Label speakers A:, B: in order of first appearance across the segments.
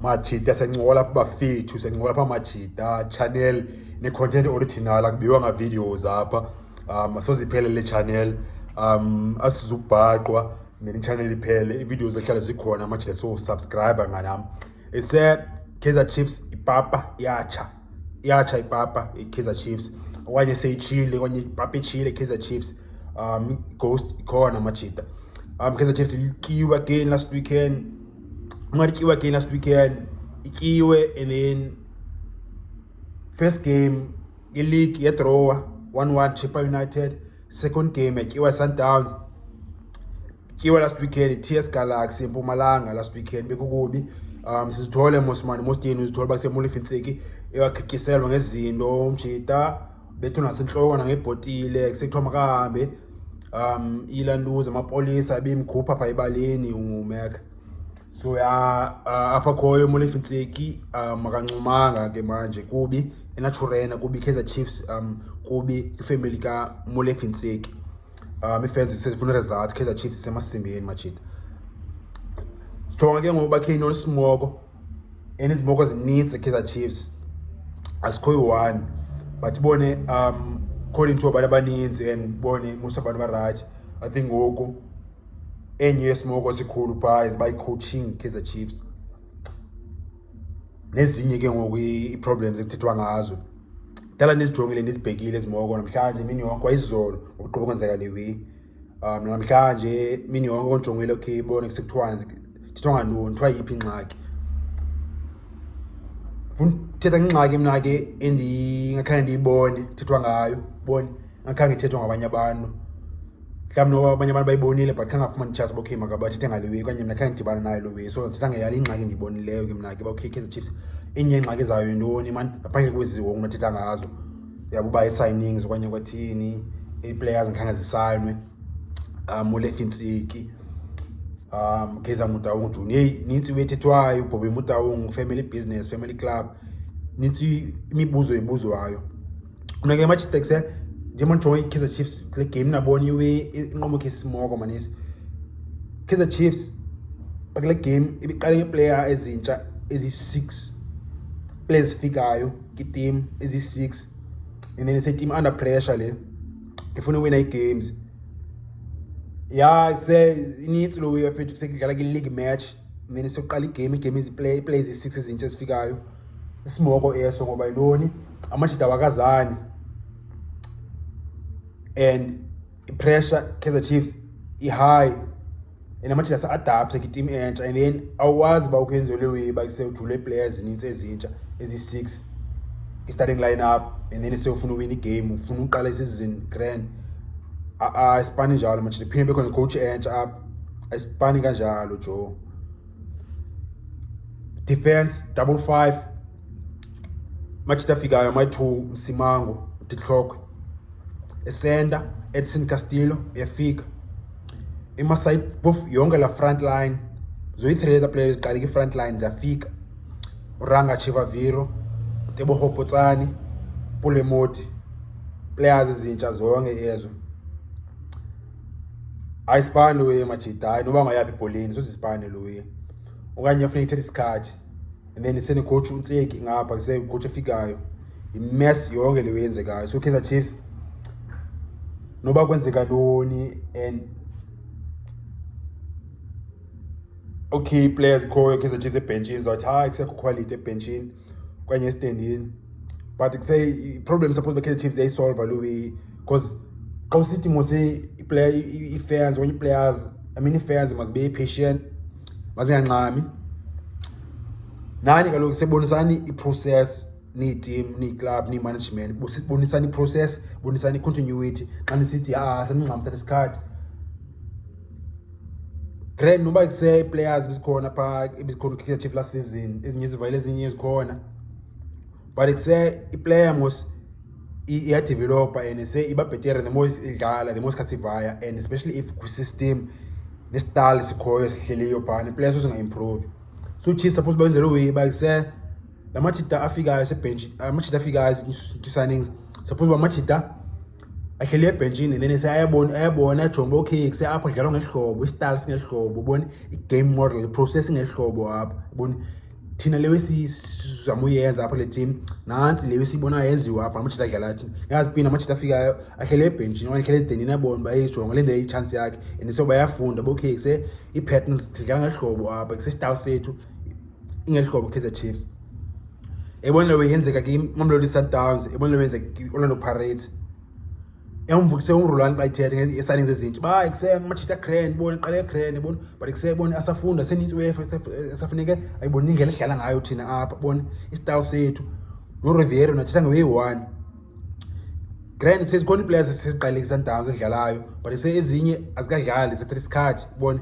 A: Machita sencola bafethu sencola pha Machita channel ne-content original akubiwa nga-videos apha asoziphele le channel asizubhaqwa ne-channel iphele i-videos ehlala zikhona Machita so subscribe nganami Kaizer Chiefs ipapa yacha ipapa i-Kaizer Chiefs okanye seyichile okanye ipapa ichile Kaizer Chiefs ghost ikhona Machita Kaizer Chiefs ikiwe again last weekend ikiwe and then first game i-league ye-draw 1-1 Chippa United, second game ikiwa Sundowns ikiwa last weekend TS Galaxy eMpumalanga last weekend bekukubi sizithole mostini uzithole basemule Ntseki ewakhikhiselwa ngezinto Mchita bethu nasenhloko nangebhotile kusekuthiwa makahambe ilanduza amapolisa bemkhupha pha ebaleni umeka so apha khoyo mule Ntseki makancumanga ke manje kubi eNaturena kubi Kaizer Chiefs kubi ifamily ka mule Ntseki ifans sezifuna result Kaizer Chiefs semasimbeni Machita Strong ke ngoba khini olismoko enizimoko zininzi Kaizer Chiefs asikho one but bone according to abantu abaninzi and bone most abantu ba right I think ngoku enye yesimoko sikhulu pha is by coaching Kaizer Chiefs nezinye ke ngoku i-problems ekuthethwa ngazo dala nizijongile nizibhekile izimoko namhlanje mini yonke wayizolo ukuqhubeka kwenzeka lewe namhlanje mini yonke onjongile okay ibone kusekuthiwana thethwa ngantoni kuthiwa yiphi ingxaki thetha ingxaki mina ke endingakhange ndiyibone thethwa ngayo bone ngakhange ithethwa ngabanye abantu mhlawumbi noba abanye abantu bayibonile but khange afumane ichance okay makabathethe ngalewe kanye mina khange ndidibana nayo lewe so thetha ngeyala ingxaki ndiyibonileyo ke mina ke okay Kaizer Chiefs inye ingxaki zayo yintoni man ngaphandle kweziwo ungathetha ngazo yabo uba i-signings okanye kwathini i-players ngikhange zisayinwe mule Ntseki Kaizer Motaung Junior hey nintsi wethethwayo Bobby Motaung family business family club nintsi imibuzo ibuzwayo mina ke Machita kuse njengoba njonge i-Kaizer Chiefs kule game naboniwe inqomo kesimoko manisi Kaizer Chiefs bakule game ibiqale ngeplayer ezintsha ezi6 players fikayo ki-team ezi6 and then ise team under pressure le ifuna wina i-games inintsi lo way afethu kusekudlala ki-league match and then sokuqala igame players ezi6 ezintsha ezifikayo isimoko eso ngoba yintoni Amachita wakazani and i-pressure Kaizer Chiefs i-high and Amachita sa-adapt ki-team entsha and then awazi ba ukwenzelwe way basejule players ezinintsi ezintsha ezi6 i-starting line-up and then sewufuna uwina igame ufuna uqala isizini grand ayisipani njalo Machita phinde bekhona coach entsha up ayisipani kanjalo Joe defense 5-5 Machita fikayo my-2 Msimango Tihlokwe esenda Edson Castillo yafika emaside both yonke la front line zoyi-3 players qala ki-front line ziyafika Uranga Chivaviro Tebogo Potsani Pulemoti players ezintsha zonke ezo ayisipani lo way Machita hayi noba ngayaphi ibholeni sozisipani lo way okanye ufuna ithethe isikhathi and then isene coach Ntseki ngapha kuse coach efikayo imess yonke le wenzekayo so Kaizer Chiefs noba kwenzeka ntoni and okay players khoyo Kaizer Chiefs ebenchini zathi hayi kusekho quality ebenchini okanye estandini but kusay i-problem suppose Kaizer Chiefs yayisolve lo way because xa usithi mose i-player i-fans okanye i-players i-fans must be patient mazinganqami nani kaloku sebonisani i-process ni-team ni-club ni-management bonisani i-process bonisani i-continuity xa nisithi seningxama thatha isikhathi grand noba kuse i-players besikhona phaa ebizikhona Kaizer Chiefs last season ezinye izivayile ezinye ezikhona but kuse i-player mos iyadevelopa and se iba better the more idlala the more isikhathi sivaya and especially if kwi-system ne-style sikhoyo sihleliyo phana i-players uzinga-improve so Chiefs suppose bayenze lo way bakuse la Machita afikayo sebench Machita afikayo signings suppose ba Machita ahleli ebenchini and then ayabona ajonge okay kuse apha kudlalwa ngehlobo i-style singehlobo ubone i-game model i-process ngehlobo apha ubone thina leyo sizamuyenza apha le team nansi leyo sibona yenziwa apha amachita adlala thina yazipina amachita afikayo ahlele ebenchini okanye ahlele esidendini abona bayijonga lendele ichance yakhe and so bayafunda okay kuse i-patterns sidlala ngehlobo apha kuse style sethu ingehlobo Kaizer Chiefs ebona leyo yenzeka Mamelodi Sundowns ebona leyo yenzeka Orlando Pirates emvukise uRolani xa ithethe ngeesignings ezintsha ba kuse amachita grand bona iqale grand bona but kuse bona asafunda senintsi wefa safuneke ayibona indlela ehlala ngayo thina apha bona istyle sethu no Riviera nathetha ngewe1 grand sezikhona iplayers sesiqale Sundowns edlalayo but ezinye azikadlali se3 bona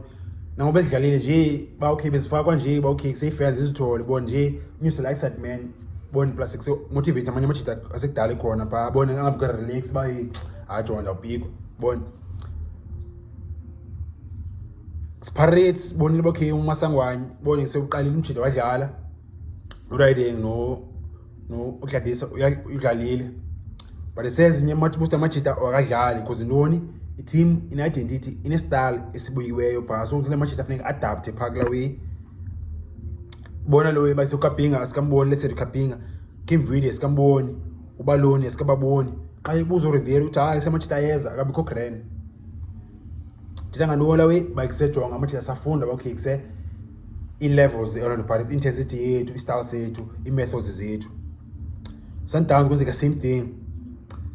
A: nangoba edlalile nje ba okay bezifakwa nje ba okay kuse fans izithole bona nje news like that man bona plus kuse motivate amanye amachita asekudala khona ba bona angabuka relax ba ajonda upiko bona Pirates bonile okay uMasangwani bona sekuqalile umjida wadlala uRiding no uGladisa uyadlalile but esezinye boost amajita akadlali because noni i-team ine identity ine style esibuyiweyo bha so kule machita funeka adapt phakla way bona lo bayisokapinga asikamboni lethe ukapinga Kim Video sikamboni ubaloni asikababoni xa ibuza uRiviera uthi hayi semachita yeza akabikho grand thina nganola we bayikusejonga amachita safunda okay kuse i-levels Orlando Pirates intensity yethu i-style sethu i-methods zethu Sundowns kwenzeka same thing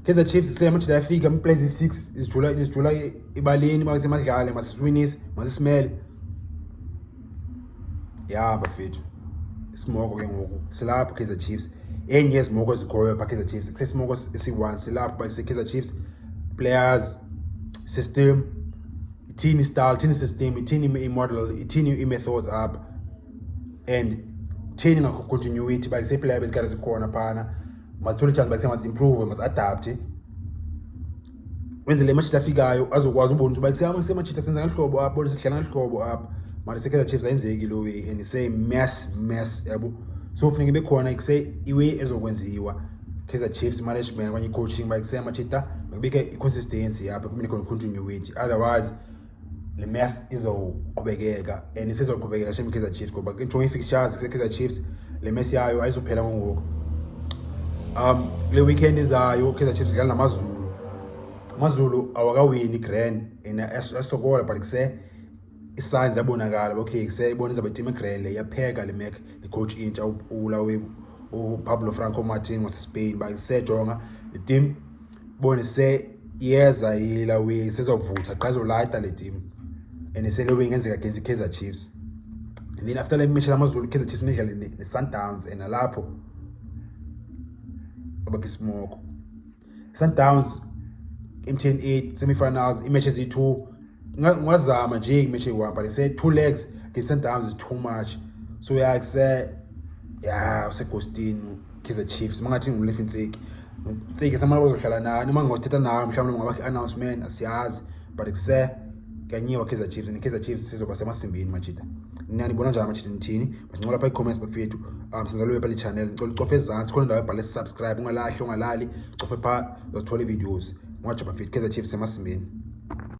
A: Kaizer Chiefs semachita yafika plays 6 isijula ibaleni basemadlala masiswinise masisimele ya bafethu isimoko ke ngoku silapha Kaizer Chiefs enye izimoko ezikhoyo pha Kaizer Chiefs kusesimoko esi1 silapha by Kaizer Chiefs players system team style team system team model team methods up and team continuity by say player bezikade zikhona phana mathola chance by say must improve must adapt wenze le machita afikayo azokwazi ubona ukuthi by say machita senza ngehlobo apha bona sihlala ngehlobo apha manje Kaizer Chiefs ayenzeki lo way and say mess yabo so kufanele kube khona ikuse iway ezokwenziwa Kaizer Chiefs management kanye coaching by say machita bekubeke iconsistency yapha kumele khona continuity otherwise le mess izoqhubekeka and isizoqhubekeka shem Kaizer Chiefs ngoba injongo fixtures Kaizer Chiefs le mess yayo ayizophela ngoku le weekend izayo Kaizer Chiefs idlala namazulu awakawini grand and asokola but kuse isigns yabonakala okay kuse ibona izabe team grand le yapheka le Mac le coach intsha ulawe uPablo Franco Martin wase Spain bayisejonga le team bone se yeza yila we sezovutha qazo lighter le team and isele we ngenzeka against Kaizer Chiefs and then after le match lamazulu Kaizer Chiefs nedlala ne Sundowns and lapho abakismoko Sundowns M10-8 semifinals imatches i2 ngwazama nje imatch e1 but say 2 legs against Sundowns is too much so yeah say yeah useghostini Kaizer Chiefs mangathi ngumlefa Ntseki samala bazohlala nani mangothetha nawe mhlawumbe ngabakhe announcement asiyazi but kuse kanyiwa Kaizer Chiefs and Kaizer Chiefs sizoba semasimbini machita nani bona njani machita nithini basincola pha i-comments bafethu sinzalo lapha le-channel ngicela ucofe ezantsi khona ndawo ebhale subscribe ungalahli ungalali cofe pha uzothola i-videos ngwaje bafethu Kaizer Chiefs semasimbini.